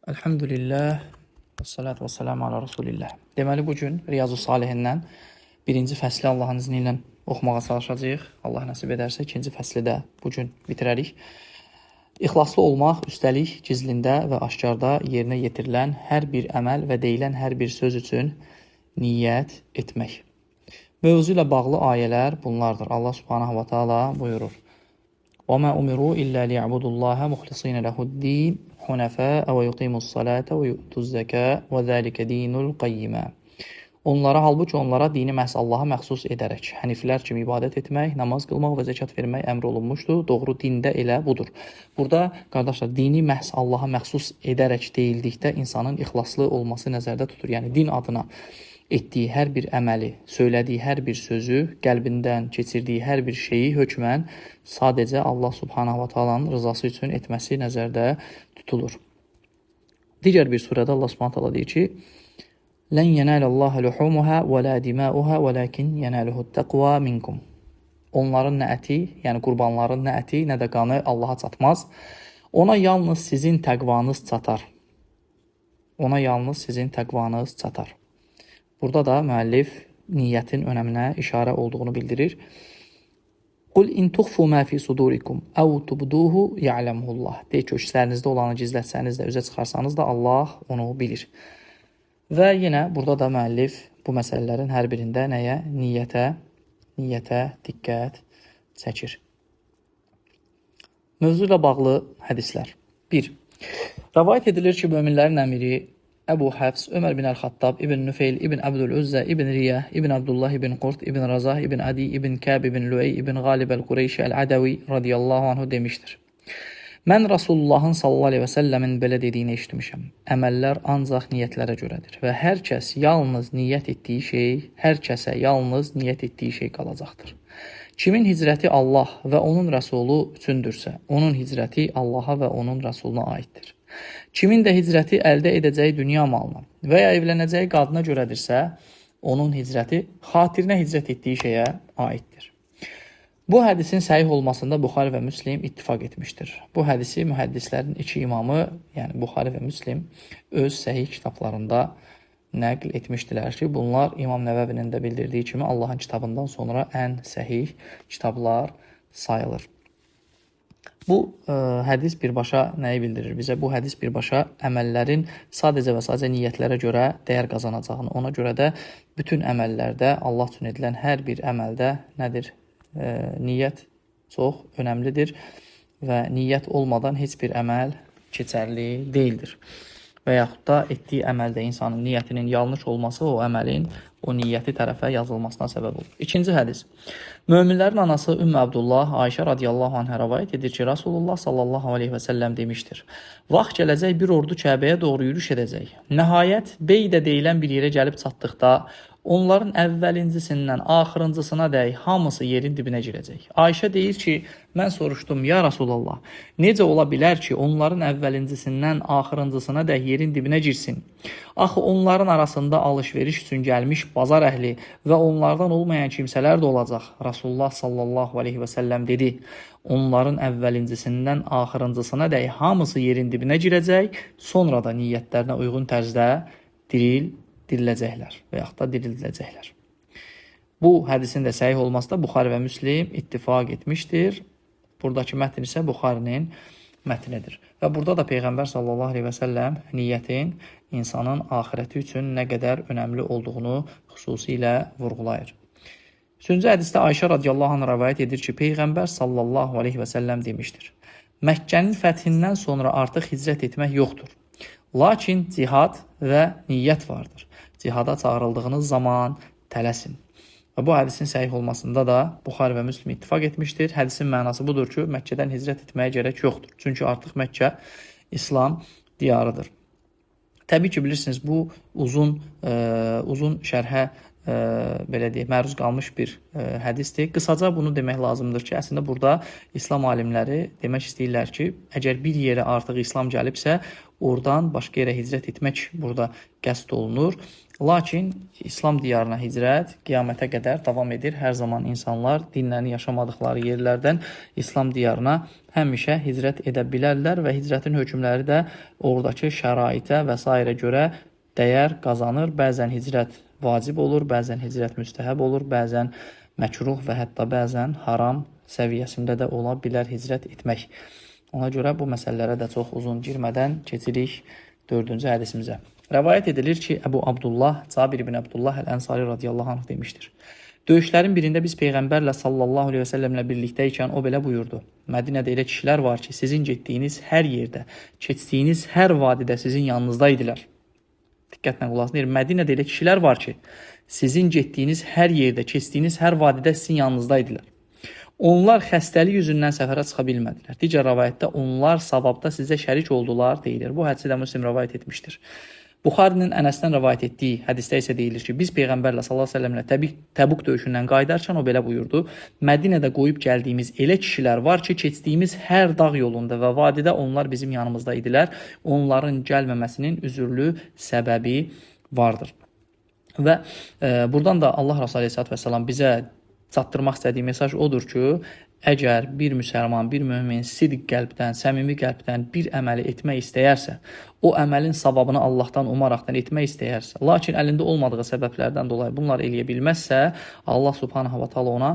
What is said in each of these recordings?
Elhamdülillah və salatu və salamu ala Rasulillah. Deməli, bugün Riyazu Salihindən birinci fəsli Allahın izni ilə oxumağa çalışacağıq. Allah nəsib edərsə, ikinci fəsli də bugün bitirərik. İxlaslı olmaq, üstəlik gizlində və aşkarda yerinə yetirilən hər bir əməl və deyilən hər bir söz üçün niyyət etmək. Mövzu ilə bağlı ayələr bunlardır. Allah subhanahu wa ta'ala buyurur. وَمَا أُمِرُوا إِلَّا لِيَعْبُدُوا اللّٰهَ مُخْلِصِينَ لَهُ الدِّينَ حُنَفَاءَ وَيُقِيمُوا الصَّلَاةَ وَيُؤْتُوا الزَّكَاةَ وَذَٰلِكَ دِينُ الْقَيِّمَةِ halbuki onlara dini məhz Allaha məxsus edərək, həniflər kimi ibadət etmək, namaz qılmaq və zəkat vermək əmr olunmuşdur. Doğru dində elə budur. Burada, qardaşlar, dini məhz Allaha məxsus edərək deyildikdə insanın ixlaslı olması nəzərdə tutur. Yəni, din adına etdiyi hər bir əməli, söylədiyi hər bir sözü, qəlbindən keçirdiyi hər bir şeyi hökmən sadəcə Allah subhanahu wa ta'alanın rızası üçün etməsi nəzərdə tutulur. Digər bir surədə Allah subhanahu wa ta'ala deyir ki, Lən yenələllaha luhumuha və la dimauha vəlakin yenəluhut-təqva minkum. Onların nə əti, yəni qurbanların nə əti, nə də qanı Allaha çatmaz. Ona yalnız sizin təqvanız çatar. Ona yalnız sizin təqvanız çatar. Burada da müəllif niyyətin önəminə işarə olduğunu bildirir. Qul in tuxfu ma fi sudurikum aw tubduhu ya'lamuhullah. Deyir ki, içlərinizdə olanı gizlətsəniz də, üzə çıxarsanız da Allah onu bilir. Və yenə burada da müəllif bu məsələlərin hər birində nəyə? Niyyətə diqqət çəkir. Mövzu ilə bağlı hədislər. 1. Rəvayət edilir ki, möminlərin əmiri Əbu Həfs, Ömər bin Əl-Xattab, İbn Nüfeyl, İbn Əbdül-Üzzə, İbn Riyah, İbn Abdullah, İbn Qurt, İbn Razah, İbn Adi, İbn Kəb, İbn Lüey, İbn Qalib Əl-Qureyşi Əl-Ədəvi radiyallahu anhu demişdir. Mən Rasulullahın sallallahu aleyhi və səlləmin belə dediyini eşitmişəm. Əməllər ancaq niyyətlərə görədir və hər kəsə yalnız niyyət etdiyi şey qalacaqdır. Kimin hicrəti Allah və onun rəsulu üçündürsə, onun hicrəti Allaha və onun rəsuluna aiddir. Kimin də hicrəti əldə edəcəyi dünya malına və ya evlənəcəyi qadına görədirsə, onun hicrəti xatirinə hicrət etdiyi şeyə aiddir. Bu hədisin səhih olmasında Buxari və Müslim ittifaq etmişdir. Bu hədisi mühəddislərin iki imamı, yəni Buxari və Müslim öz səhih kitablarında nəql etmişdilər ki, bunlar İmam Nəvəvinin də bildirdiyi kimi Allahın kitabından sonra ən səhih kitablar sayılır. Bu hədis birbaşa nəyi bildirir bizə? Bu hədis birbaşa əməllərin sadəcə və sadəcə niyyətlərə görə dəyər qazanacağını, ona görə də bütün əməllərdə Allah üçün edilən hər bir əməldə nədir? Niyyət çox önəmlidir və niyyət olmadan heç bir əməl keçərli deyildir. Və yaxud da etdiyi əməldə insanın niyyətinin yanlış olması o əməlin o niyyəti tərəfə yazılmasına səbəb olur. İkinci hədis. Möminlərin anası Ümmü Abdullah Ayşə radiyallahu anhə rəvayət edir ki, Rasulullah sallallahu aleyhi və səlləm demişdir. Vaxt gələcək bir ordu Kəbəyə doğru yürüş edəcək. Nəhayət, Beydə deyilən bir yerə gəlib çatdıqda, onların əvvəlincisindən axırıncısına dək hamısı yerin dibinə girəcək. Ayşə deyir ki, mən soruşdum, ya Rasulallah, necə ola bilər ki, onların əvvəlincisindən axırıncısına dək yerin dibinə girsin? Axı onların arasında alış-veriş üçün gəlmiş bazar əhli və onlardan olmayan kimsələr də olacaq. Rasulullah sallallahu aleyhi və səlləm dedi, onların əvvəlincisindən axırıncısına dək hamısı yerin dibinə girəcək, sonra da niyyətlərinə uyğun tərzdə diriləcəklər və yaxud da dirildiləcəklər. Bu hədisin də səhih olmasında Buxari və Müslim ittifaq etmişdir. Buradakı mətn isə Buxarinin mətnidir. Və burada da Peyğəmbər sallallahu aleyhi və səlləm niyyətin insanın axirəti üçün nə qədər önəmli olduğunu xüsusilə vurğulayır. Üçüncü hədisdə Ayşə radiyallahu anh rəvayət edir ki, Peyğəmbər sallallahu aleyhi və səlləm demişdir. Məkkənin fəthindən sonra artıq hicrət etmək yoxdur. Lakin cihad və niyyət vardır. Cihada çağırıldığınız zaman tələsin. Və bu hədisin səhih olmasında da Buxari və Müslim ittifaq etmişdir. Hədisin mənası budur ki, Məkkədən hicrət etməyə gərək yoxdur. Çünki artıq Məkkə İslam diyarıdır. Təbii ki, bilirsiniz, bu uzun şərhə belə deyək, məruz qalmış bir hədisdir. Qısaca bunu demək lazımdır ki, əslində burada İslam alimləri demək istəyirlər ki, əgər bir yerə artıq İslam gəlibsə, oradan başqa yerə hicrət etmək burada qəsd olunur. Lakin İslam diyarına hicrət qiyamətə qədər davam edir. Hər zaman insanlar dinlərini yaşamadıkları yerlərdən İslam diyarına həmişə hicrət edə bilərlər və hicrətin hökmləri də oradakı şəraitə və s. görə dəyər qazanır. Bəzən hicrət vacib olur, bəzən hicrət müstəhəb olur, bəzən məkruh və hətta bəzən haram səviyyəsində də ola bilər hicrət etmək. Ona görə bu məsələlərə də çox uzun girmədən keçirik 4-cü hədisimizə. Rəvayət edilir ki, Əbu Abdullah, Cabir ibn Abdullah Əl-Ənsari radiyallahu anh demişdir. Döyüşlərin birində biz Peyğəmbərlə sallallahu aleyhi və səlləmlə birlikdəykən o belə buyurdu. Mədinədə elə kişilər var ki, sizin getdiyiniz hər yerdə, keçdiyiniz hər vadidə sizin yanınızda idilər. Diqqətlə qulaq asın. Mədinədə elə kişilər var ki, sizin getdiyiniz hər yerdə, keçdiyiniz hər vadidə sizin yanınızda idilər. Onlar xəstəlik yüzündən səfərə çıxa bilmədilər. Digər rəvayətdə onlar savabda sizə şərik oldular deyilir. Bu hədisi də Müslim rəvayət etmişdir. Buxarinin Ənəsdən rəvayət etdiyi hədisdə isə deyilir ki, biz Peyğəmbərlə sallallahu əleyhi və səlləmlə Təbuk döyüşündən qayıdarkən o belə buyurdu. Mədinədə qoyub gəldiyimiz elə kişilər var ki, keçdiyimiz hər dağ yolunda və vadidə onlar bizim yanımızda idilər. Onların gəlməməsinin üzürlü səbəbi vardır. Və buradan da Allah Rəsulü əleyhissalatu vesselam bizə çatdırmaq istədiyi mesaj odur ki, əgər bir müsəlman, bir mömin sidq qəlbdən, səmimi qəlbdən bir əməli etmək istəyərsə, o əməlin savabını Allahdan umaraqdan etmək istəyərsə, lakin əlində olmadığı səbəblərdən dolayı bunları eləyə bilməzsə, Allah subhanahu wa ta'ala ona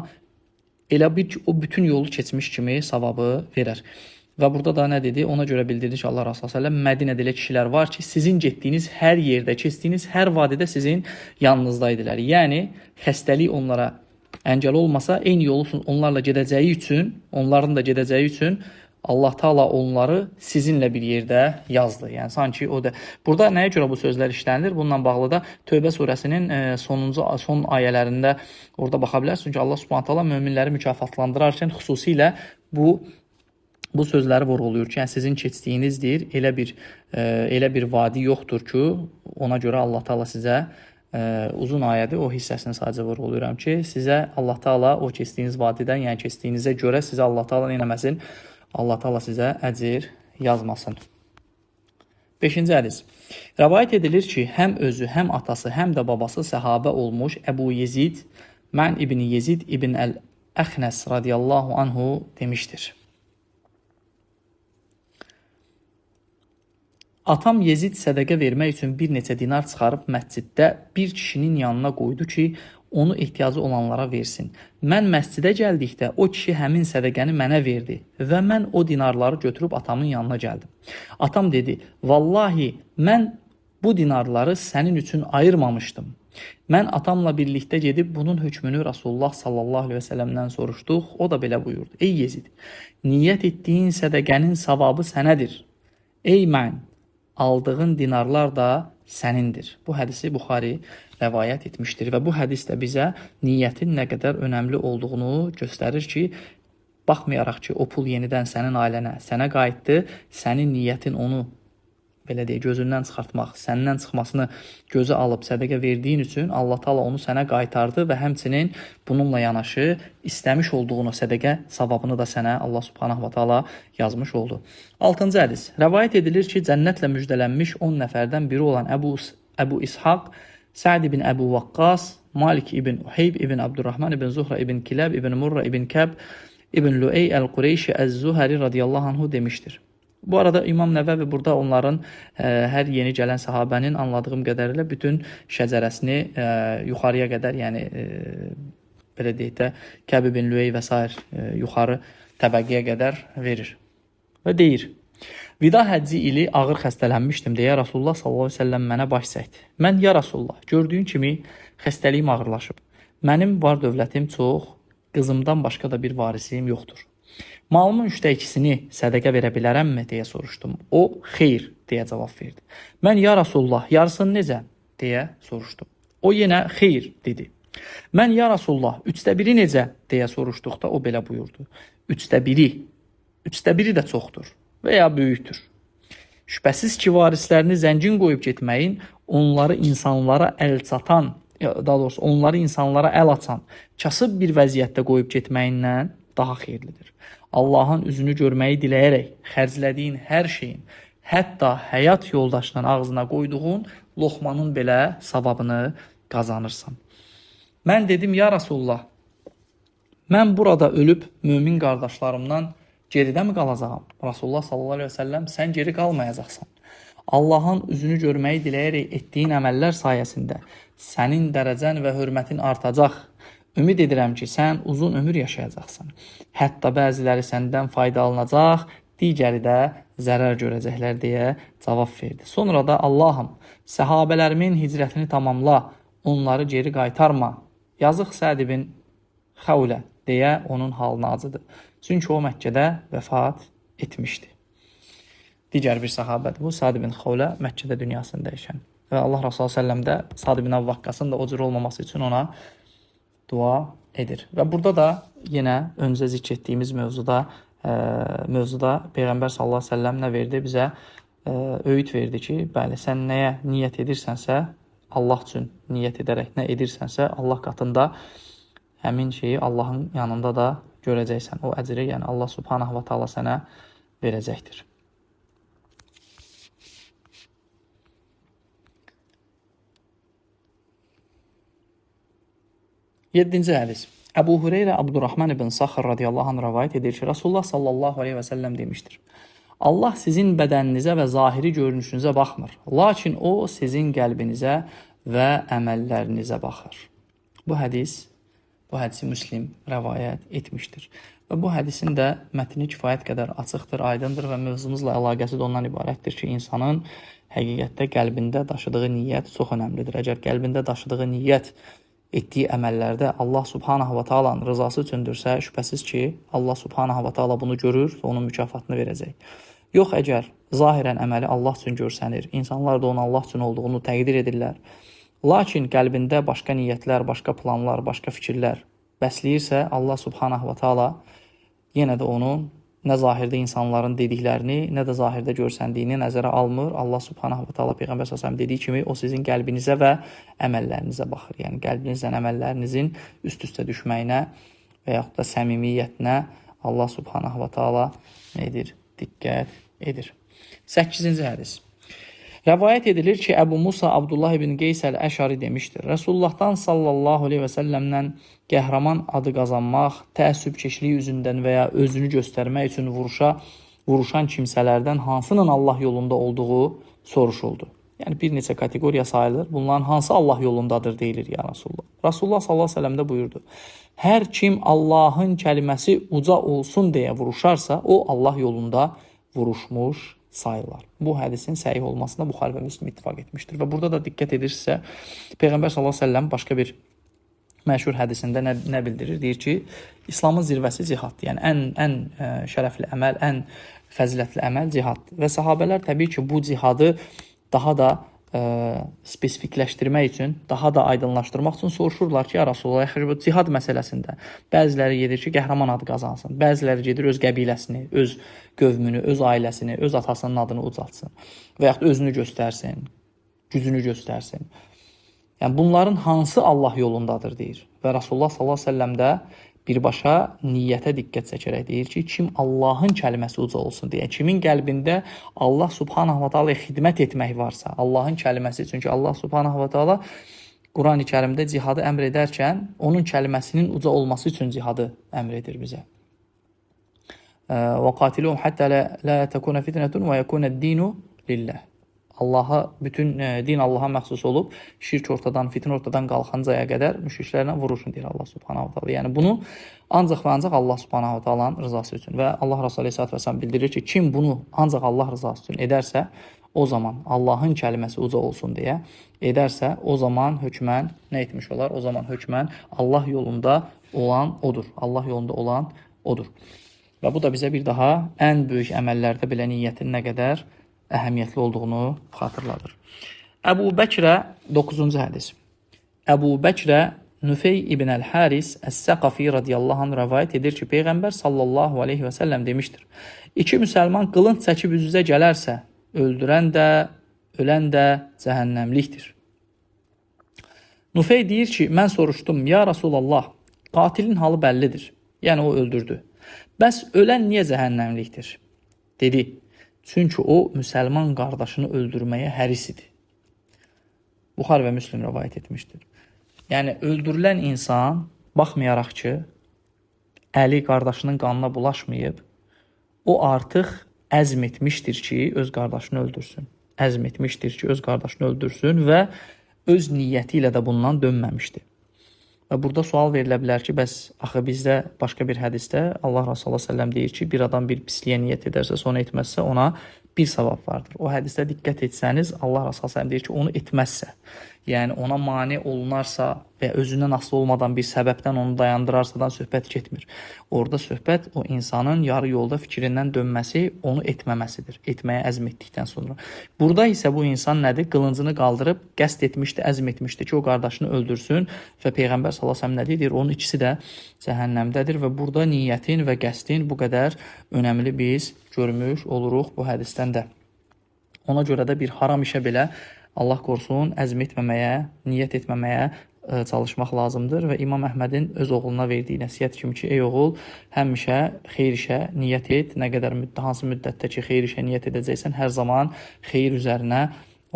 elə bir ki, o bütün yolu keçmiş kimi savabı verər. Və burada da nə dedi? Ona görə bildirdi ki, Allah Rasulü s.ə.v Mədinədə elə kişilər var ki, sizin getdiyiniz hər yerdə, keçdiyiniz hər vadidə sizin yanınızda idilər. Yəni, xəstəlik onlara əngəl olmasa, eyni yolu onlarla gedəcəyi üçün, onların da gedəcəyi üçün Allah Taala onları sizinlə bir yerdə yazdı. Yəni sanki o da burada nəyə görə bu sözlər işlənilir? Bununla bağlı da Tövbə surəsinin son ayələrində orada baxa bilərsiniz ki, Allah Subhanahu taala möminləri mükafatlandırarkən xüsusilə bu sözləri vurğulayır ki, yəni sizin keçdiyinizdir, elə bir vadi yoxdur ki, ona görə Allah Taala sizə uzun ayədir, o hissəsini sadəcə vurğulayıram ki, sizə Allah Taala o keçdiyiniz vadidən, yəni keçdiyinizə görə sizə Allah Taala eləməsin, Allah Taala sizə əcir yazmasın. 5-ci hədis. Rəvayət edilir ki, həm özü, həm atası, həm də babası səhabə olmuş Əbu Yezid, Mən ibn Yezid ibn Əl-Əxnəs radiyallahu anhu demişdir. Atam Yezid sədəqə vermək üçün bir neçə dinar çıxarıb məsciddə bir kişinin yanına qoydu ki, onu ehtiyacı olanlara versin. Mən məscidə gəldikdə o kişi həmin sədəqəni mənə verdi və mən o dinarları götürüb atamın yanına gəldim. Atam dedi, vallahi mən bu dinarları sənin üçün ayırmamışdım. Mən atamla birlikdə gedib bunun hökmünü Rasulullah sallallahu aleyhi və səlləmdən soruşduq. O da belə buyurdu. Ey Yezid, niyyət etdiyin sədəqənin savabı sənədir. Ey mən, aldığın dinarlar da sənindir. Bu hədisi Buxari rəvayət etmişdir və bu hədis də bizə niyyətin nə qədər önəmli olduğunu göstərir ki, baxmayaraq ki, o pul yenidən sənin ailənə, sənə qayıtdı, sənin niyyətin onu belə deyə gözündən çıxartmaq, səndən çıxmasını gözə alıb sədəqə verdiyin üçün Allah Taala onu sənə qaytardı və həmçinin bununla yanaşı istəmiş olduğunu sədəqə savabını da sənə Allah Subhanahu va Taala yazmış oldu. 6-cı hədis. Rəvayət edilir ki, cənnətlə müjdələnmiş 10 nəfərdən biri olan Əbu İshaq, Sa'd ibn Əbu Vaqqas, Malik ibn Uheyb ibn Abdurrahman ibn Zuhra ibn Kiləb ibn Murra ibn Kəb ibn Luey Əl-Qureyşi Əz-Zuhəri radiyallahu anhu demişdir. Bu arada İmam Nəvəvi burada onların hər yeni gələn sahabənin anladığım qədərilə bütün şəcərəsini yuxarıya qədər, yəni belə deyək də Kəb ibn Luey və s. Yuxarı təbəqəyə qədər verir. Və deyir, vida həcci ili ağır xəstələnmişdim deyə Rasulullah sallallahu aleyhi ve sellem mənə baş çəkdi. Mən ya Rasulullah, gördüyün kimi xəstəliyim ağırlaşıb. Mənim var dövlətim çox, qızımdan başqa da bir varisim yoxdur. Malımın 3/2-sini sədəqə verə bilərəmmi deyə soruşdum. O, xeyr deyə cavab verdi. Mən ya Rasulullah, yarısını necə deyə soruşdum. O yenə xeyr dedi. Mən ya Rasulullah, 1/3 necə deyə soruşduqda o belə buyurdu. 1/3 də çoxdur və ya böyükdür. Şübhəsiz ki, varislərini zəngin qoyub getməyin onları insanlara əl çatan daha doğrusu onları insanlara əl açan, kasıb bir vəziyyətdə qoyub getməyindən daha xeyirlidir. Allahın üzünü görməyi diləyərək xərclədiyin hər şeyin, hətta həyat yoldaşının ağzına qoyduğun loxmanın belə savabını qazanırsan. Mən dedim, ya Rasulullah, mən burada ölüb mömin qardaşlarımdan geridə mi qalacağam? Rasulullah sallallahu aleyhi ve sellem, sən geri qalmayacaqsan. Allahın üzünü görməyi diləyərək etdiyin əməllər sayəsində sənin dərəcən və hörmətin artacaq. Ümid edirəm ki, sən uzun ömür yaşayacaqsan. Hətta bəziləri səndən fayda alınacaq, digəri də zərər görəcəklər deyə cavab verdi. Sonra da Allahım, səhabələrimin hicrətini tamamla, onları geri qaytarma. Yazıq Səd ibn Xavlə deyə onun halına acıdı. Çünki o Məkkədə vəfat etmişdi. Digər bir sahabədir bu, Səd ibn Xavlə, Məkkədə dünyasını dəyişən. Və Allah Rasulü s.ə.v də Səd ibn Əvvaqqasın da o cür olmaması üçün ona dua edir. Və burada da yenə öncə zikr etdiyimiz mövzuda Peyğəmbər sallallahu əleyhi və səlləm nə verdi? Bizə öyüd verdi ki, bəli, sən nəyə niyyət edirsənsə, Allah üçün niyyət edərək nə edirsənsə, Allah qatında həmin şeyi Allahın yanında da görəcəksən. O əcri, yəni Allah subhanahu wa ta'ala sənə verəcəkdir. 7-ci hədis. Əbu Hüreyrə Abdurrahman ibn Saxr radiyallahu anh rəvayət edir ki, Rasulullah sallallahu aleyhi və səlləm demişdir. Allah sizin bədəninizə və zahiri görünüşünüzə baxmır. Lakin o sizin qəlbinizə və əməllərinizə baxır. Bu hədisi Müslim rəvayət etmişdir. Və bu hədisin də mətni kifayət qədər açıqdır, aydındır və mövzumuzla əlaqəsi də ondan ibarətdir ki, insanın həqiqətdə qəlbində daşıdığı niyyət çox önəmlidir. Əgər qəlbində daşıdığı niyyət etdiyi əməllərdə Allah subhanahu wa ta'alanın rızası üçündürsə, şübhəsiz ki, Allah subhanahu wa ta'ala bunu görür və onun mükafatını verəcək. Yox, əgər zahirən əməli Allah üçün görsənir, insanlar da onun Allah üçün olduğunu təqdir edirlər, lakin qəlbində başqa niyyətlər, başqa planlar, başqa fikirlər bəsləyirsə, Allah subhanahu wa ta'ala yenə də onun nə zahirdə insanların dediklərini, nə də zahirdə görsəndiyini nəzərə almır. Allah subhanahu wa ta'ala Peyğəmbər s.ə.v dediyi kimi, o sizin qəlbinizə və əməllərinizə baxır. Yəni, qəlbinizlə əməllərinizin üst-üstə düşməyinə və yaxud da səmimiyyətinə Allah subhanahu wa ta'ala nedir? Diqqət edir. 8-ci hədis. Rəvayət edilir ki, Əbu Musa Abdullah ibn Qeys əl-Əşari demişdir. Rəsullahdan sallallahu aleyhi və səlləmdən qəhrəman adı qazanmaq, təəssübkeşliyi üzündən və ya özünü göstərmək üçün vuruşan kimsələrdən hansının Allah yolunda olduğu soruşuldu. Yəni, bir neçə kateqoriya sayılır. Bunların hansı Allah yolundadır deyilir ya Rasulullah. Rasulullah sallallahu aleyhi və səlləm də buyurdu. Hər kim Allahın kəlməsi uca olsun deyə vuruşarsa, o Allah yolunda vuruşmuş sayırlar. Bu hədisin səhih olmasına Buxari və Müslim ittifaq etmişdir. Və burada da diqqət edirsə, Peyğəmbər sallallahu əleyhi və səlləm başqa bir məşhur hədisində nə bildirir? Deyir ki, İslamın zirvəsi cihaddır. Yəni ən şərəfli əməl, ən fəzilətli əməl cihaddır. Və sahabələr təbii ki, bu cihadı daha da spesifikləşdirmək üçün, daha da aydınlaşdırmaq üçün soruşurlar ki, ya Rasulullah, bu cihad məsələsində bəziləri gedir ki, qəhrəman adı qazansın, bəziləri gedir öz qəbiləsini, öz qövmünü, öz ailəsini, öz atasının adını ucaltsın və yaxud özünü göstərsin, gücünü göstərsin. Yəni, bunların hansı Allah yolundadır deyir. Və Rasulullah sallallahu aleyhi ve sellem də birbaşa niyyətə diqqət çəkərək deyir ki, kim Allahın kəlməsi uca olsun deyə, kimin qəlbində Allah subhanahu wa ta'ala xidmət etmək varsa, Allahın kəlməsi, çünki Allah subhanahu wa ta'ala Quran-ı Kərimdə cihadı əmr edərkən, onun kəlməsinin uca olması üçün cihadı əmr edir bizə. وَقَاتِلُهُمْ حَتَّى لَا تَكُونَ فِتْنَةٌ وَيَكُونَ الدِّينُ لِلَّهِ. Bütün din Allaha məxsus olub, şirk ortadan, fitnə ortadan qalxancaya qədər müşriklərlə vuruşun deyir Allah subhanahu wa ta'ala. Yəni, bunu ancaq və ancaq Allah subhanahu wa ta'alanın rızası üçün və Allah Rasulü aleyhissalatü vesselam bildirir ki, kim bunu ancaq Allah rızası üçün edərsə, o zaman Allahın kəlməsi uca olsun deyə edərsə, o zaman hökmən nə etmiş olar? O zaman hökmən Allah yolunda olan odur. Allah yolunda olan odur. Və bu da bizə bir daha ən böyük əməllərdə belə niyyətin nə qədər əhəmiyyətli olduğunu xatırladır. Əbu Bəkrə 9-cu hədis. Əbu Bəkrə Nüfey ibn əl-Haris Əs-Səqafi radiyallahu anh rəvayət edir ki, Peyğəmbər sallallahu aleyhi və səlləm demişdir. İki müsəlman qılınc çəkib üz-üzə gələrsə, öldürən də, ölən də cəhənnəmlikdir. Nufey deyir ki, mən soruşdum, ya Rasulallah, qatilin halı bəllidir. Yəni o öldürdü. Bəs ölən niyə cəhənnəmlikdir? Dedi, çünki o müsəlman qardaşını öldürməyə həris idi. Buxar və Müslim rəvayət etmişdir. Yəni öldürülən insan, baxmayaraq ki, əli qardaşının qanına bulaşmayıb, o artıq əzm etmişdir ki, öz qardaşını öldürsün. Əzm etmişdir ki, öz qardaşını öldürsün və öz niyyəti ilə də bundan dönməmişdi. Və burada sual verilə bilər ki, bəs axı bizdə başqa bir hədisdə Allah Resulü s.ə.v deyir ki, bir adam bir pisliyə niyyət edərsə, sonra etməzsə ona bir savab vardır. O hədisdə diqqət etsəniz, Allah Resulü s.ə.v deyir ki, onu etməzsə, yəni ona mane olunarsa və özündən asılı olmadan bir səbəbdən onu dayandırarsadan söhbət getmir. Orada söhbət o insanın yarı yolda fikrindən dönməsi, onu etməməsidir. Etməyə əzm etdikdən sonra. Burada isə bu insan nədir? Qılıncını qaldırıb qəsd etmişdi, əzm etmişdi ki, o qardaşını öldürsün və Peyğəmbər s.ə.v nə deyir? Onun ikisi də cəhənnəmdədir və burada niyyətin və qəsdin bu qədər önəmli biz görmüş oluruq bu hədisdən də. Ona görə də bir haram işə belə Allah qorusun, əzm etməməyə, niyyət etməməyə çalışmaq lazımdır və İmam Əhmədin öz oğluna verdiyi nəsihət kimi ki, ey oğul, həmişə xeyir işə niyyət et, nə qədər hansı müddətdə ki, xeyir işə niyyət edəcəksən, hər zaman xeyir üzərinə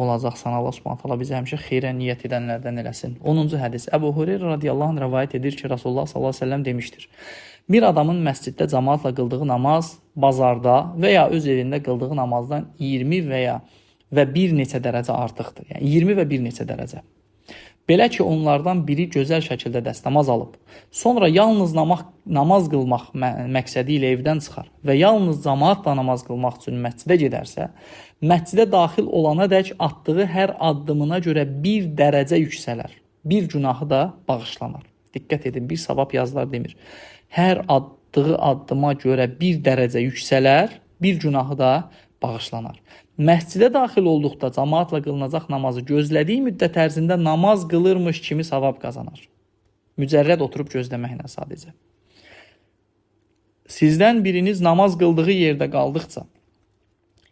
olacaqsan. Allah Subhanahu taala bizi həmişə xeyrə niyyət edənlərdən eləsin. 10-cu hədis. Əbu Hüreyrə radiyallahu anh rəvayət edir ki, Rasulullah sallallahu əleyhi və səlləm demişdir: bir adamın məsciddə cəmaatla qıldığı namaz bazarda və ya öz evində qıldığı namazdan 20 və bir neçə dərəcə artıqdır. Yəni 20 və bir neçə dərəcə. Belə ki, onlardan biri gözəl şəkildə dəstəmaz alıb, sonra yalnız namaz qılmaq məqsədi ilə evdən çıxar və yalnız cəmaatla namaz qılmaq üçün məscidə gedərsə, məscidə daxil olana dək atdığı hər addımına görə bir dərəcə yüksələr. Bir günahı da bağışlanar. Diqqət edin, bir savab yazılar demir. Hər atdığı addıma görə bir dərəcə yüksələr, bir günahı da bağışlanar. Məscidə daxil olduqda cəmaatla qılınacaq namazı gözlədiyi müddət ərzində namaz qılırmış kimi savab qazanar. Mücərrəd oturub gözləməklə sadəcə. Sizdən biriniz namaz qıldığı yerdə qaldıqca,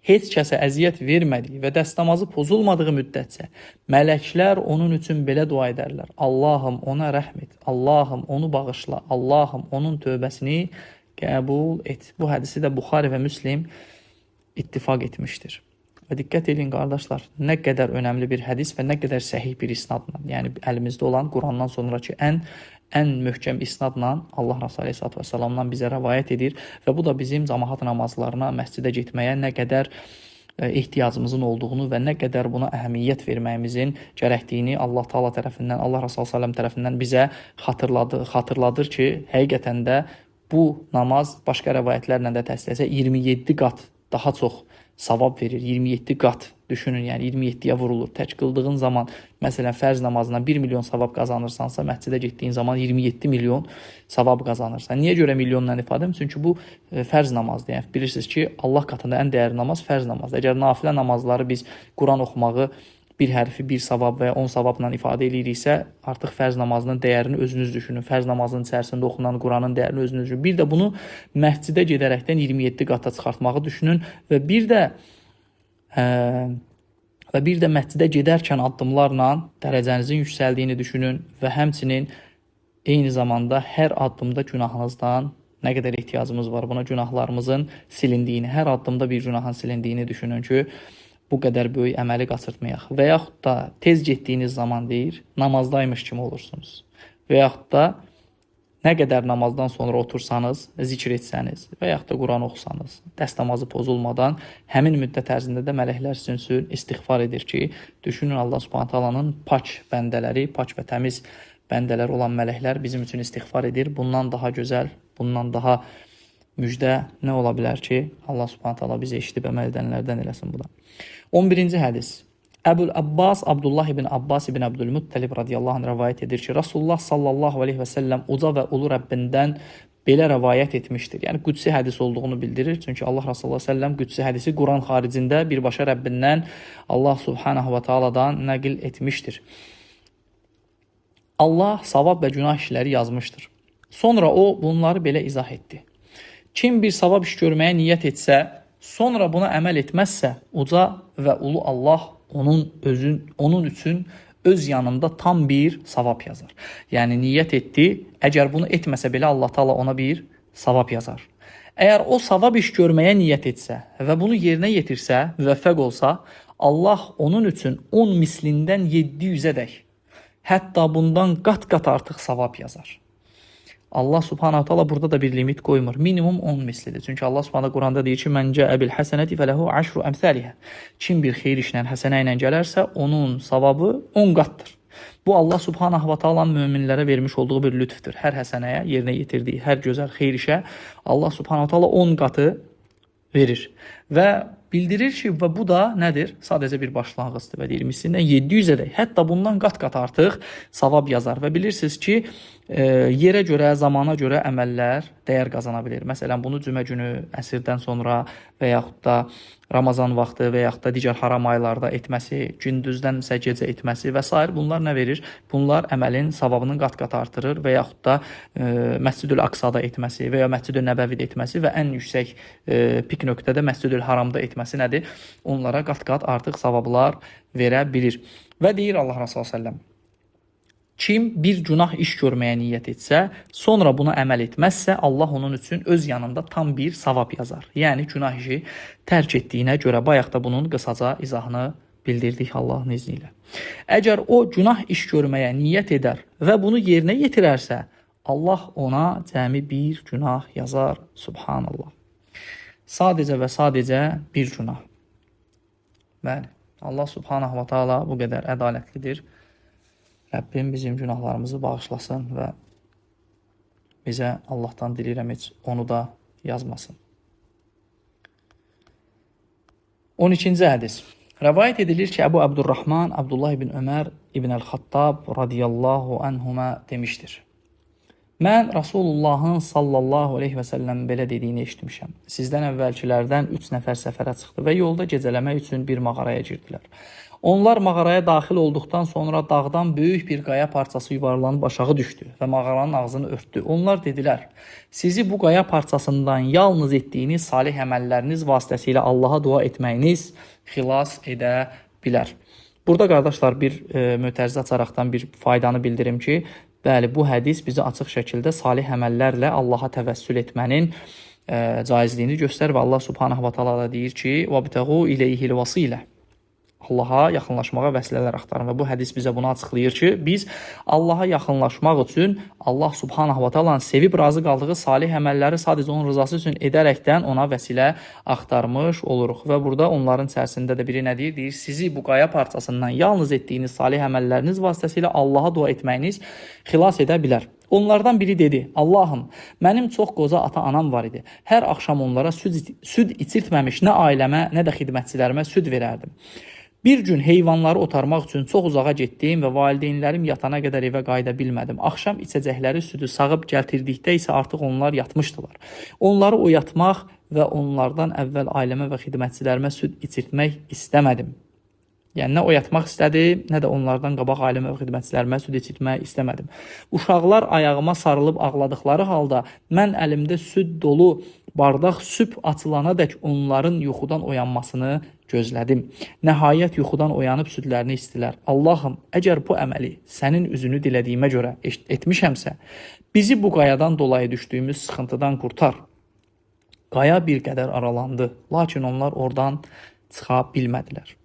heç kəsə əziyyət vermədiyi və dəstəmazı pozulmadığı müddətcə, mələklər onun üçün belə dua edərlər: Allahım ona rəhm et, Allahım onu bağışla, Allahım onun tövbəsini qəbul et. Bu hədisi də Buxari və Müslim ittifaq etmişdir. Və diqqət edin qardaşlar, nə qədər önəmli bir hədis və nə qədər səhih bir isnadla, yəni əlimizdə olan Qurandan sonraki ən möhkəm isnadla Allah Resulü Aleyhisselatü Vesselam'dan bizə rəvayət edir və bu da bizim cəmaat namazlarına, məscidə getməyə nə qədər ehtiyacımızın olduğunu və nə qədər buna əhəmiyyət verməyimizin gərəkdiyini Allah Taala tərəfindən, Allah Resulü Sallam tərəfindən bizə xatırladır ki, həqiqətən də bu namaz başqa rəvayətlərlə də təsdiqlənsə 27 qat daha çox savab verir. 27 qat düşünün, yəni 27-yə vurulur. Tək qıldığın zaman, məsələn, fərz namazına 1 milyon savab qazanırsansa, məscidə getdiyin zaman 27 milyon savab qazanırsan. Niyə görə milyonla ifadə? Çünki bu fərz namazdır. Yəni bilirsiniz ki, Allah katında ən dəyərli namaz fərz namazdır. Əgər nafilə namazları biz Quran oxumağı bir hərfi bir savab və ya 10 savabla ifadə ediriksə, artıq fərz namazının dəyərini özünüz düşünün. Fərz namazının içərisində oxunan Quranın dəyərini özünüz düşünün. Bir də bunu məscidə gedərəkdən 27 qata çıxartmağı düşünün və bir də məscidə gedərkən addımlarla dərəcənizin yüksəldiyini düşünün və həmçinin eyni zamanda hər addımda günahınızdan nə qədər ehtiyacımız var, buna günahlarımızın silindiyini, hər addımda bir günahın silindiyini düşünün ki, bu qədər böyük əməli qaçırtmayaq. Və yaxud da tez getdiyiniz zaman deyir, namazdaymış kimi olursunuz. Və yaxud da nə qədər namazdan sonra otursanız, zikr etsəniz və yaxud da Quran oxusanız, dəstəmazı pozulmadan həmin müddət ərzində də mələklər sizin üçün istiğfar edir ki, düşünün Allah Subhanahu taalanın pak bəndələri, pak və təmiz bəndələr olan mələklər bizim üçün istiğfar edir. Bundan daha gözəl, bundan daha müjdə nə ola bilər ki, Allah Subhanahu taala bizi eşidib əməl edənlərdən eləsin bu da. 11-ci hədis. Əbul Abbas Abdullah ibn Abbas ibn Abdülmuttalib radiyallahu anh rəvayət edir ki, Rasulullah sallallahu aleyhi və səlləm uca və ulu Rəbbindən belə rəvayət etmişdir. Yəni qudsi hədis olduğunu bildirir. Çünki Allah Rasulullah səlləm qudsi hədisi Quran xaricində birbaşa Rəbbindən Allah subhanahu və taaladan nəql etmişdir. Allah savab və günah işləri yazmışdır. Sonra o bunları belə izah etdi. Kim bir savab iş görməyə niyyət etsə, sonra buna əməl etməzsə, uca və ulu Allah onun üçün öz yanında tam bir savab yazar. Yəni niyyət etdi, əgər bunu etməsə belə Allah Taala ona bir savab yazar. Əgər o savab iş görməyə niyyət etsə və bunu yerinə yetirsə, müvəffəq olsa, Allah onun üçün 10 mislindən 700-ədək, hətta bundan qat-qat artıq savab yazar. Allah Subhanahu taala burada da bir limit qoymur. Minimum 10 mislidir. Çünki Allah Subhanahu Quranda deyir ki: "Mən cəə bil həsənəti fələhu əşru əmsəliha." Kim bir xeyir işlə, həsənə ilə gələrsə, onun savabı 10 qatdır. Bu Allah Subhanahu taalanın möminlərə vermiş olduğu bir lütfdür. Hər həsənəyə, yerinə yetirdiyi hər gözəl xeyir işə Allah Subhanahu taala 10 qatı verir. Və bildirir ki, və bu da nədir? Sadəcə bir başlanğıcdır və deyir, mislindən 700-ədək, hətta bundan qat-qat artıq savab yazar. Və bilirsiniz ki, yerə görə, zamana görə əməllər dəyər qazana bilir. Məsələn, bunu cümə günü, əsrdən sonra və yaxud da Ramazan vaxtı və yaxud da digər haram aylarda etməsi, gündüzdən isə gecə etməsi və s. bunlar nə verir? Bunlar əməlin savabını qat-qat artırır və yaxud da Məscid-ül Aqsada etməsi və ya Məscid-ül Nəbəvidə etməsi və ən yüksək pik nöqtədə Məscid-ül Haramda etməsi nədir? Onlara qat-qat artıq savablar verə bilir. Və deyir Allah Resulü s.ə.v. Kim bir günah iş görməyə niyyət etsə, sonra buna əməl etməzsə, Allah onun üçün öz yanında tam bir savab yazar. Yəni, günah işi tərk etdiyinə görə, bayaq da bunun qısaca izahını bildirdik Allahın izni ilə. Əgər o günah iş görməyə niyyət edər və bunu yerinə yetirərsə, Allah ona cəmi bir günah yazar. Subhanallah. Sadəcə və sadəcə bir günah. Bəli, Allah Subhanahu wa ta'ala bu qədər ədalətlidir. Rəbbim bizim günahlarımızı bağışlasın və bizə Allahdan dilirəm heç onu da yazmasın. 12-ci hədis. Rəvayət edilir ki, Əbu Abdurrahman Abdullah ibn Ömər ibn Əl-Xattab radiyallahu anhuma demişdir. Mən Rasulullahın sallallahu aleyhi və səlləm belə dediyini eşitmişəm. Sizdən əvvəlkilərdən 3 nəfər səfərə çıxdı və yolda gecələmək üçün bir mağaraya girdilər. Onlar mağaraya daxil olduqdan sonra dağdan böyük bir qaya parçası yuvarlanıb aşağı düşdü və mağaranın ağzını örtdü. Onlar dedilər, sizi bu qaya parçasından yalnız etdiyiniz salih əməlləriniz vasitəsilə Allaha dua etməyiniz xilas edə bilər. Burada qardaşlar bir mötərizə açaraqdan bir faydanı bildirim ki, bəli, bu hədis bizi açıq şəkildə salih əməllərlə Allaha təvəssül etmənin caizliyini göstərir və Allah Subhanahu wa ta'ala da deyir ki, وَبْتَغُوا إِلَيْهِ الْوَصِيلَةِ Allaha yaxınlaşmağa vəsilələr axtarın və bu hədis bizə bunu açıqlayır ki, biz Allaha yaxınlaşmaq üçün Allah Subhanahu wa ta'alanın sevib razı qaldığı salih əməlləri sadəcə onun rızası üçün edərəkdən ona vəsilə axtarmış oluruq. Və burada onların içərisində də biri nə deyir? Deyir, sizi bu qaya parçasından yalnız etdiyiniz salih əməlləriniz vasitəsilə Allaha dua etməyiniz xilas edə bilər. Onlardan biri dedi, Allahım, mənim çox qoca ata-anam var idi. Hər axşam onlara süd içirtməmiş nə ailəmə, nə də xidmətçilərimə süd verərdim. Bir gün heyvanları otarmaq üçün çox uzağa getdim və valideynlərim yatana qədər evə qayıda bilmədim. Axşam içəcəkləri südü sağıb gəltirdikdə isə artıq onlar yatmışdılar. Onları oyatmaq və onlardan əvvəl ailəmə və xidmətçilərimə süd içirtmək istəmədim. Yəni, nə oyatmaq istədim, nə də onlardan qabaq ailəmə və xidmətçilərimə süd içirtmək istəmədim. Uşaqlar ayağıma sarılıb ağladıqları halda mən əlimdə süd dolu bardaq sübh açılana dək onların yuxudan oyanmasını gözlədim. Nəhayət yuxudan oyanıb südlərini istilər. Allahım, əgər bu əməli sənin üzünü dilədiyimə görə etmişəmsə, bizi bu qayadan dolayı düşdüyümüz sıxıntıdan qurtar. Qaya bir qədər aralandı, lakin onlar oradan çıxa bilmədilər.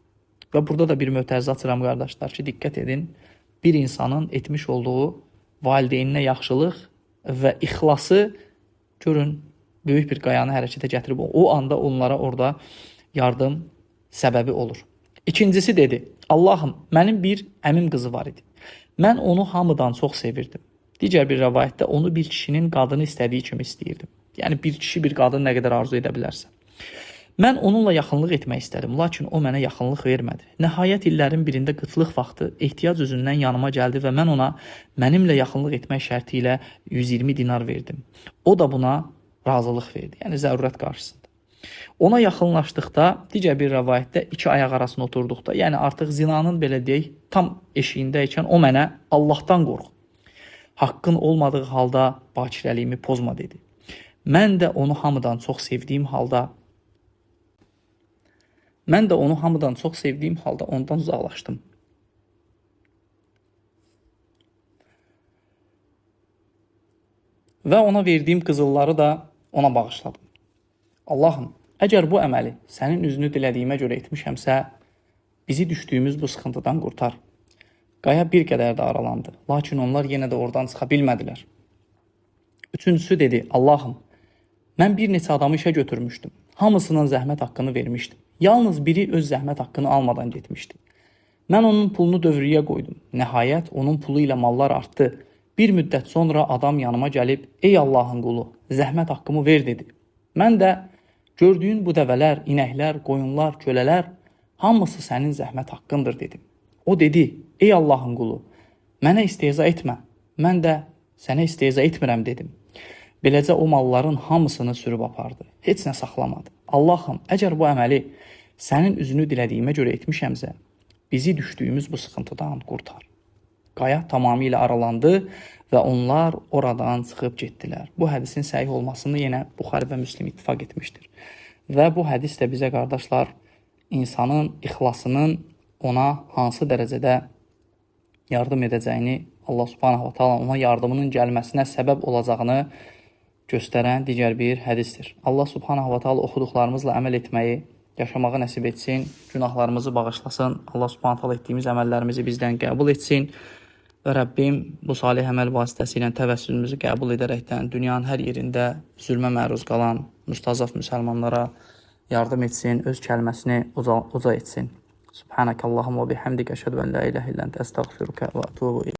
Və burada da bir mötərizə açıram qardaşlar ki, diqqət edin, bir insanın etmiş olduğu valideyninə yaxşılıq və ixlası görün, böyük bir qayanı hərəkətə gətirib, o anda onlara orada yardım səbəbi olur. İkincisi dedi, Allahım, mənim bir əmim qızı var idi. Mən onu hamıdan çox sevirdim. Digər bir rəvayətdə onu bir kişinin qadını istədiyi kimi istəyirdim. Yəni, bir kişi bir qadını nə qədər arzu edə bilərsə. Mən onunla yaxınlıq etmək istədim, lakin o mənə yaxınlıq vermədi. Nəhayət illərin birində qıtlıq vaxtı ehtiyac üzündən yanıma gəldi və mən ona mənimlə yaxınlıq etmək şərti ilə 120 dinar verdim. O da buna razılıq verdi, yəni zərurət qarşısında. Ona yaxınlaşdıqda, digər bir rəvayətdə 2 ayaq arasında oturduqda, yəni artıq zinanın belə deyək, tam eşiyindəykən o mənə Allahdan qorx. Haqqın olmadığı halda bakirəliyimi pozma dedi. Mən də onu hamıdan çox sevdiyim halda ondan uzaqlaşdım. və ona verdiyim qızılları da ona bağışladım. Allahım, əgər bu əməli sənin üzünü dilədiyimə görə etmişəmsə, bizi düşdüyümüz bu sıxıntıdan qurtar. Qaya bir qədər də aralandı, lakin onlar yenə də oradan çıxa bilmədilər. Üçüncüsü dedi, Allahım, mən bir neçə adamı işə götürmüşdüm. Hamısının zəhmət haqqını vermişdim. Yalnız biri öz zəhmət haqqını almadan getmişdi. Mən onun pulunu dövriyə qoydum. Nəhayət, onun pulu ilə mallar artdı. Bir müddət sonra adam yanıma gəlib, ey Allahın qulu, zəhmət haqqımı ver dedi. Mən də, gördüyün bu dəvələr, inəklər, qoyunlar, kölələr, hamısı sənin zəhmət haqqındır dedim. O dedi, ey Allahın qulu, mənə istehza etmə, mən də sənə istehza etmirəm dedim. Beləcə o malların hamısını sürüb apardı, heç nə saxlamadı. Allahım, əgər bu əməli sənin üzünü dilədiyimə görə etmişəmsə, bizi düşdüyümüz bu sıxıntıdan qurtar. Qaya tamamilə aralandı və onlar oradan çıxıb getdilər. Bu hədisin səhih olmasını yenə Buxari və Müslim ittifaq etmişdir. Və bu hədis də bizə, qardaşlar, insanın ixlasının ona hansı dərəcədə yardım edəcəyini, Allah subhanahu wa ta'ala ona yardımının gəlməsinə səbəb olacağını göstərən digər bir hədisdir. Allah subhanahu wa ta'ala oxuduqlarımızla əməl etməyi, yaşamağı nəsib etsin, günahlarımızı bağışlasın, Allah subhanahu wa ta'ala etdiyimiz əməllərimizi bizdən qəbul etsin və Rəbbim bu salih əməl vasitəsilə təvəssülümüzü qəbul edərəkdən dünyanın hər yerində zülmə məruz qalan müstazaf müsəlmanlara yardım etsin, öz kəlməsini uca etsin. Subhanakallahumma və bihamdika əşhədu an la ilaha illa ente estağfiruka və etûbu ileyk.